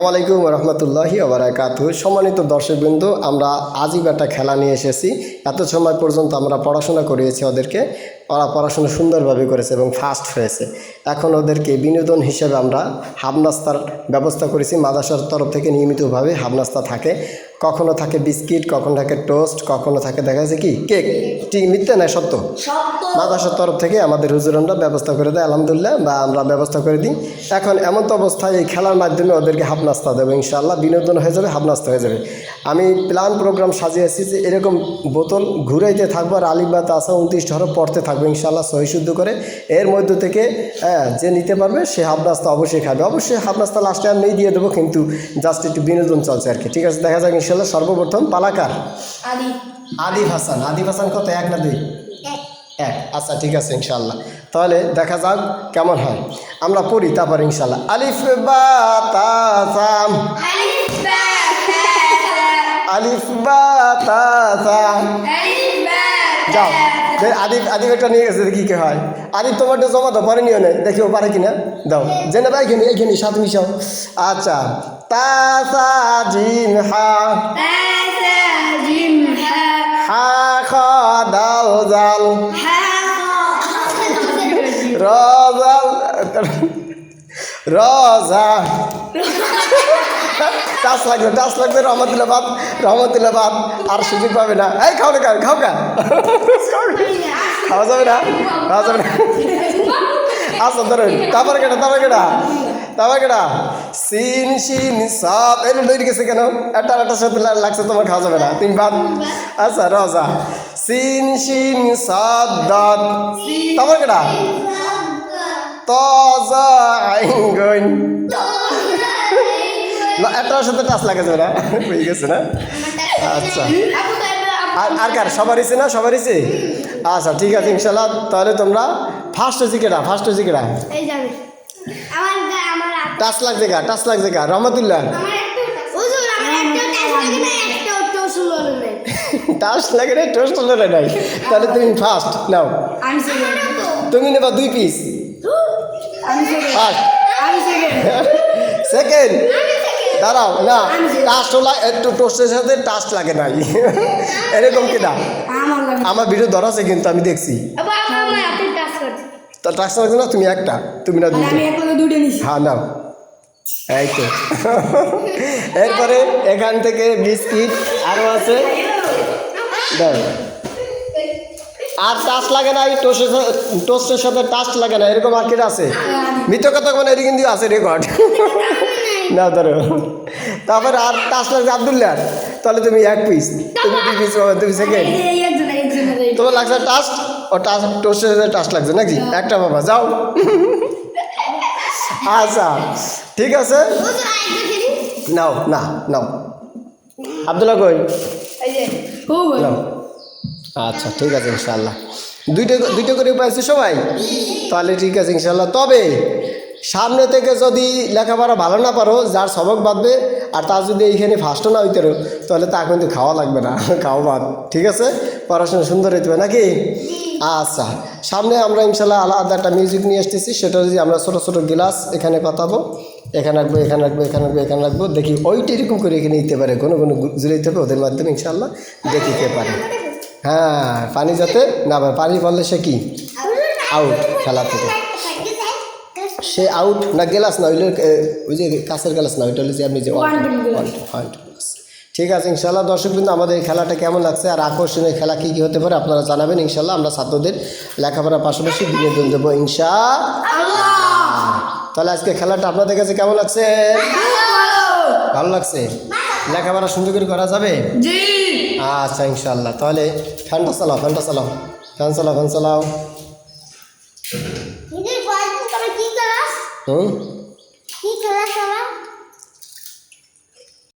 আসসালামু আলাইকুম রহমতুল্লাহি ওবারাকাতুহু। সম্মানিত দর্শকবৃন্দ, আমরা আজীব একটা খেলা নিয়ে এসেছি। এত সময় পর্যন্ত আমরা পড়াশোনা করিয়েছি ওদেরকে, ওরা পড়াশোনা সুন্দরভাবে করেছে এবং ফার্স্ট হয়েছে। এখন ওদেরকে বিনোদন হিসেবে আমরা হাফ নাস্তার ব্যবস্থা করেছি। মাদ্রাসার তরফ থেকে নিয়মিতভাবে হাফ নাস্তা থাকে, কখনো থাকে বিস্কিট, কখনো থাকে টোস্ট, কখনো থাকে দেখা যাচ্ছে কি কেক। ঠিক মিথ্যে নয়, সত্য। মাদ্রাসার তরফ থেকে আমাদের হুজুরানরা ব্যবস্থা করে দেয় আলহামদুলিল্লাহ, বা আমরা ব্যবস্থা করে দিই। এখন এমন তো অবস্থায় এই খেলার মাধ্যমে ওদেরকে হাফ নাস্তা দেবো ইনশাআল্লাহ, বিনোদন হয়ে যাবে, হাফ নাস্তা হয়ে যাবে। আমি প্ল্যান প্রোগ্রাম সাজিয়েছি যে এরকম বোতল ঘুরাইতে থাকবো আর আলিফ বা তাসা 29 হরফ পড়তে থাকবো ইনশাআল্লাহ সহি শুদ্ধ করে। এর মধ্য থেকে যে নিতে পারবে সে হাফ নাস্তা অবশ্যই খাবে। অবশ্যই হাফ নাস্তা লাস্টে আমি দিয়ে দেবো, কিন্তু জাস্ট একটু বিনোদন চলছে আর কি। ঠিক আছে, দেখা যাক ইনশাআল্লাহ। সর্বপ্রথম পালাকার আলিফ হাসান। আলিফ হাসান কত, 1 না 2? 1। আচ্ছা ঠিক আছে ইনশাআল্লাহ, তাহলে দেখা যাক কেমন হয়। আমরা পড়ি তারপর ইনশাআল্লাহ। আলিফ বা তা সা, আলিফ বা তা সা। যাও, আদিব আদিব একটা নিয়ে গেছে, দেখি কি হয়। আদিব তোমারটা জমা দাও, পরে নিও নেই, দেখি ও পারে কিনা। দাও জেনে ভাই, এখানে এখানে সাথে মিশাও। আচ্ছা, তা সা জিম হা, হা খ দাল জাল, রজাল রজা। টাচ লাগবে রহমতুল্লাহ বাদ, রহমতুল্লাহ বাদ। আর সুযোগ পাবে না। এই খাও না, খাও গা, খাওয়া যাবে না, খাওয়া যাবে না। আচ্ছা ধরুন, তারপরে কেটা সিন শিন সব এর লইরে গেছে কেন? একটা সাথে লাগছে, তোমার খাওয়া যাবে না, তুমি বাদ। আচ্ছা রজা, সিন শিন সদ দাদ। তারপর কেটা তজা আইন গইন। একটার সাথে টাচ লাগে যাবে না, হয়ে গেছে না? আচ্ছা, আর কার সবার ইচ্ছে না? সবার ইচ্ছে। আচ্ছা ঠিক আছে ইনশাল্লাহ। তাহলে তোমরা ফার্স্ট হয়েছি কেটা? টাচ লাগছে গা রহমতুল্লাহ। টাচ লাগে নাই, টোস্ট হলো নাই, তাহলে তুমি ফার্স্ট নাও। তুমি নেবা 2 পিস। First, second. দাঁড়াও না, টাস্ট একটু টোস্টের সাথে টাস্ট লাগে নাই, এরকম কিনা? আমার ভিডিও ধরা আছে কিন্তু আমি দেখছি। তা টাস্ট লাগছে না, তুমি একটা, তুমি না দুটো। হ্যাঁ নাও, এই তো। এরপরে এখান থেকে বিস্কিট আরও আছে, দাও। আর টাস্ট লাগে না, টোস্টের সাথে টাস্ট লাগে না, এরকম আর কেটে আছে। মিথ্য কথা মানে এটি কিন্তু আছে রেকর্ড। না ধরো, তারপরে আর টাস্ট লাগছে আব্দুল্লাহ, তাহলে তুমি 1 পিস, তুমি 2 পিস, তুমি সেকেন্ড। তোমার লাগছে টাস্ট, ও টোস্টের সাথে টাস্ট লাগছে নাকি? একটা বাবা, যাও। আচ্ছা ঠিক আছে, নাও নাও। আব্দুল্লাহ কই? নাও। আচ্ছা ঠিক আছে ইনশাল্লাহ, দুইটা করে পাইছে সবাই, তাহলে ঠিক আছে ইনশাল্লাহ। তবে সামনে থেকে যদি লেখাপড়া ভালো না পারো, যার সবক বাঁধবে, আর তার যদি এইখানে ফার্স্টও না হইতে পারো, তাহলে তা কিন্তু খাওয়া লাগবে না, খাওয়া বাদ। ঠিক আছে, পড়াশোনা সুন্দর হইতে হবে নাকি? আচ্ছা, সামনে আমরা ইনশাল্লাহ আলাদা একটা মিউজিক নিয়ে আসতেছি, সেটা যদি আমরা ছোটো ছোটো গ্লাস এখানে পাতাবো, এখানে রাখবো, এখানে রাখবো, এখানে রাখবো, এখানে রাখবো, দেখি ওইটা এরকম করে এখানে নিতে পারে, কোনো জুড়াইতে হবে ওদের মাধ্যমে ইনশাল্লাহ, দেখি কে পারে। হ্যাঁ, পানি যাতে না পারে, পানি পড়লে সে কি আউট খেলা থেকে, সে আউট না। গ্লাস না হইলে ওই যে কাঁচের গ্লাস না, ওইটা হলে যে আপনি যে ঠিক আছে ইনশাল্লাহ। দর্শকবৃন্দ, আমাদের এই খেলাটা কেমন লাগছে আর আকর্ষণীয় খেলা কী কী হতে পারে আপনারা জানাবেন ইনশাল্লাহ। আমরা ছাত্রদের লেখাপড়ার পাশাপাশি বিনোদন দেবো ইনশাআল্লাহ। তাহলে আজকে খেলাটা আপনাদের কাছে কেমন লাগছে? ভালো লাগছে? লেখাপড়া সুন্দর করে করা যাবে? আচ্ছা ইনশাল্লাহ। তাহলে ফ্যানটা চালাও, ফ্যান চালাও।